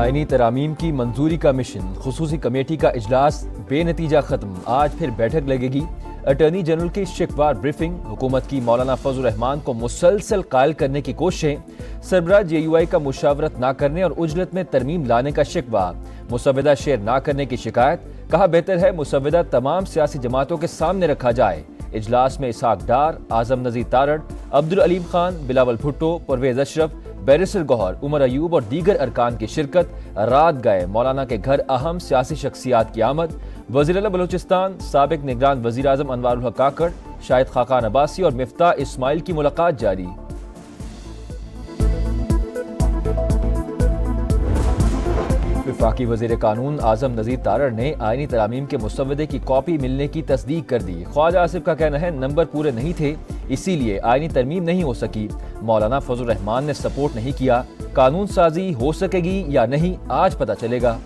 آئینی ترامیم کی منظوری کا مشن، خصوصی کمیٹی کا اجلاس بے نتیجہ ختم، آج پھر بیٹھک لگے گی۔ اٹارنی جنرل کی شکوار بریفنگ، حکومت کی مولانا فضل الرحمان کو مسلسل قائل کرنے کی کوششیں، سربراہ جے یو آئی کا مشاورت نہ کرنے اور اجلت میں ترمیم لانے کا شکوہ، مسودہ شیئر نہ کرنے کی شکایت، کہا بہتر ہے مسودہ تمام سیاسی جماعتوں کے سامنے رکھا جائے۔ اجلاس میں اسحاق ڈار، اعظم نذیر تارڑ، عبدالعلیم خان، بلاول بھٹو، پرویز اشرف، بیرسٹر گوہر، عمر ایوب اور دیگر ارکان کی شرکت۔ رات گئے مولانا کے گھر اہم سیاسی شخصیات کی آمد، وزیر اعلیٰ بلوچستان، سابق نگران وزیر اعظم انوار الحق کاکڑ، شاہد خاقان عباسی اور مفتاح اسماعیل کی ملاقات جاری۔ وفاقی وزیر قانون اعظم نذیر تارڑ نے آئینی ترامیم کے مسودے کی کاپی ملنے کی تصدیق کر دی۔ خواجہ آصف کا کہنا ہے نمبر پورے نہیں تھے، اسی لیے آئینی ترمیم نہیں ہو سکی۔ مولانا فضل الرحمان نے سپورٹ نہیں کیا، قانون سازی ہو سکے گی یا نہیں آج پتہ چلے گا۔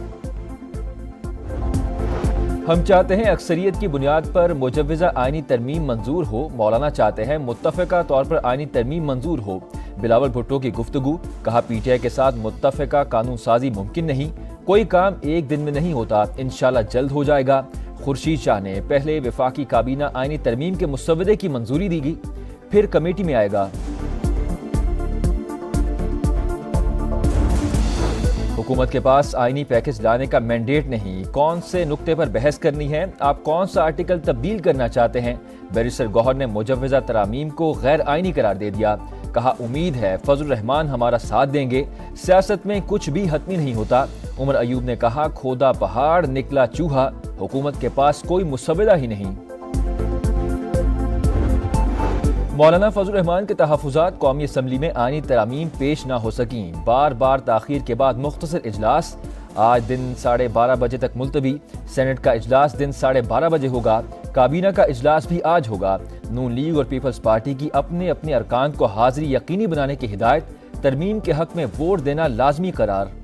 ہم چاہتے ہیں اکثریت کی بنیاد پر مجوزہ آئینی ترمیم منظور ہو، مولانا چاہتے ہیں متفقہ طور پر آئینی ترمیم منظور ہو۔ بلاول بھٹو کی گفتگو، کہا پی ٹی آئی کے ساتھ متفقہ قانون سازی ممکن نہیں، کوئی کام ایک دن میں نہیں ہوتا، انشاءاللہ جلد ہو جائے گا۔ خورشید شاہ نے پہلے وفاقی کابینہ آئینی ترمیم کے مسودے کی منظوری دی گی، پھر کمیٹی میں آئے گا۔ حکومت کے پاس آئینی پیکج لانے کا مینڈیٹ نہیں، کون سے نقطے پر بحث کرنی ہے، آپ کون سا آرٹیکل تبدیل کرنا چاہتے ہیں۔ بیرسٹر گوہر نے مجوزہ ترامیم کو غیر آئینی قرار دے دیا، کہا امید ہے فضل الرحمان ہمارا ساتھ دیں گے، سیاست میں کچھ بھی حتمی نہیں ہوتا۔ عمر ایوب نے کہا کھودا پہاڑ نکلا چوہا، حکومت کے پاس کوئی مسودہ ہی نہیں۔ مولانا فضل الرحمان کے تحفظات، قومی اسمبلی میں آئینی ترامیم پیش نہ ہو سکیں، بار بار تاخیر کے بعد مختصر اجلاس، آج دن 12:30 بجے تک ملتوی۔ سینٹ کا اجلاس دن 12:30 بجے ہوگا، کابینہ کا اجلاس بھی آج ہوگا۔ نون لیگ اور پیپلز پارٹی کی اپنے اپنے ارکان کو حاضری یقینی بنانے کی ہدایت، ترمیم کے حق میں ووٹ دینا لازمی قرار۔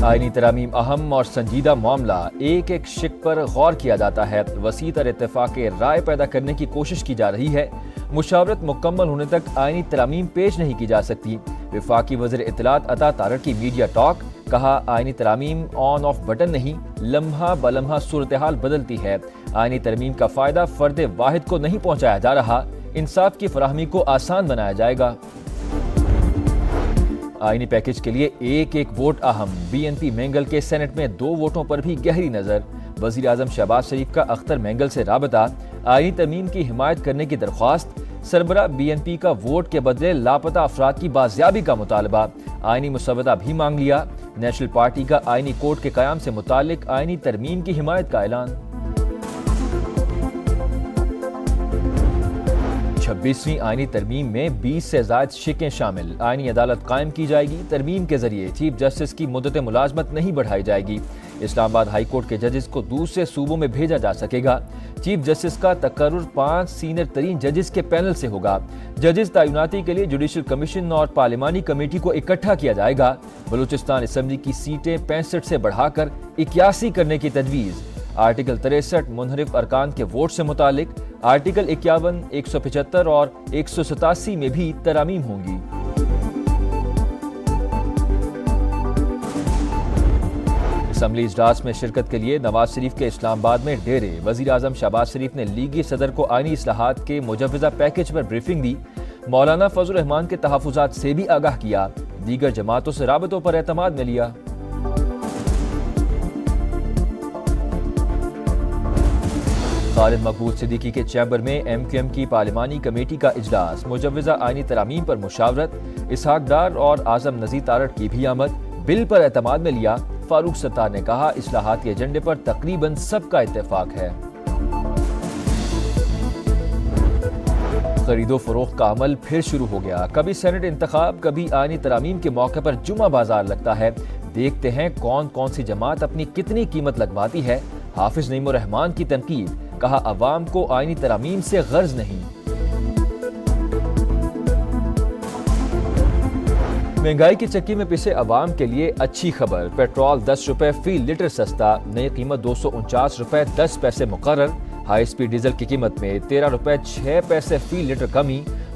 آئینی ترامیم اہم اور سنجیدہ معاملہ، ایک ایک شق پر غور کیا جاتا ہے، وسیع تر اتفاق رائے پیدا کرنے کی کوشش کی جا رہی ہے۔ مشاورت مکمل ہونے تک آئینی ترامیم پیش نہیں کی جا سکتی۔ وفاقی وزیر اطلاعات عطا تارڑ کی میڈیا ٹاک، کہا آئینی ترامیم آن آف بٹن نہیں، لمحہ بلمحہ صورتحال بدلتی ہے۔ آئینی ترمیم کا فائدہ فرد واحد کو نہیں پہنچایا جا رہا، انصاف کی فراہمی کو آسان بنایا جائے گا۔ آئینی پیکج کے لیے ایک ایک ووٹ اہم، بی این پی مینگل کے سینٹ میں 2 ووٹوں پر بھی گہری نظر۔ وزیر اعظم شہباز شریف کا اختر مینگل سے رابطہ، آئینی ترمیم کی حمایت کرنے کی درخواست، سربراہ بی این پی کا ووٹ کے بدلے لاپتہ افراد کی بازیابی کا مطالبہ، آئینی مسودہ بھی مانگ لیا۔ نیشنل پارٹی کا آئینی کورٹ کے قیام سے متعلق آئینی ترمیم کی حمایت کا اعلان۔ 26ویں آئینی ترمیم میں 20 سے زائد شقیں شامل، آئینی عدالت قائم کی جائے گی۔ ترمیم کے ذریعے چیف جسٹس کی مدت ملازمت نہیں بڑھائی جائے گی۔ اسلام آباد ہائی کورٹ کے ججز کو دوسرے صوبوں میں بھیجا جا سکے گا۔ چیف جسٹس کا تقرر 5 سینئر ترین ججز کے پینل سے ہوگا۔ ججز تعیناتی کے لیے جوڈیشل کمیشن اور پارلیمانی کمیٹی کو اکٹھا کیا جائے گا۔ بلوچستان اسمبلی کی سیٹیں 65 سے بڑھا کر 81 کرنے کی تجویز۔ آرٹیکل 63 منحرف ارکان کے ووٹ سے متعلق، آرٹیکل 51، 175 اور 187 میں بھی ترامیم ہوں گی۔ اسمبلی اجلاس میں شرکت کے لیے نواز شریف کے اسلام آباد میں ڈیرے، وزیر اعظم شہباز شریف نے لیگی صدر کو آئینی اصلاحات کے مجوزہ پیکج پر بریفنگ دی، مولانا فضل الرحمان کے تحفظات سے بھی آگاہ کیا، دیگر جماعتوں سے رابطوں پر اعتماد میں لیا۔ خالد مقبول صدیقی کے چیمبر میں ایم کیو ایم کی پارلیمانی کمیٹی کا اجلاس، مجوزہ آئینی ترامیم پر مشاورت، اسحاق ڈار اور اعظم نذیر تارڑ کی بھی آمد، بل پر اعتماد میں لیا۔ فاروق ستار نے کہا اصلاحات کے ایجنڈے پر تقریباً سب کا اتفاق ہے۔ خرید و فروخت کا عمل پھر شروع ہو گیا، کبھی سینٹ انتخاب، کبھی آئینی ترامیم کے موقع پر جمعہ بازار لگتا ہے۔ دیکھتے ہیں کون کون سی جماعت اپنی کتنی قیمت لگواتی ہے۔ حافظ نعیم الرحمان کی تنقید، کہا عوام کو آئینی ترامیم سے غرض نہیں۔ مہنگائی کی چکی میں پسے عوام کے لیے اچھی خبر، پیٹرول 10 روپے فی لیٹر سستا، نئی قیمت 249 روپے 10 پیسے مقرر۔ ہائی سپیڈ ڈیزل کی قیمت میں 13 روپے 6 پیسے فی لیٹر کمی،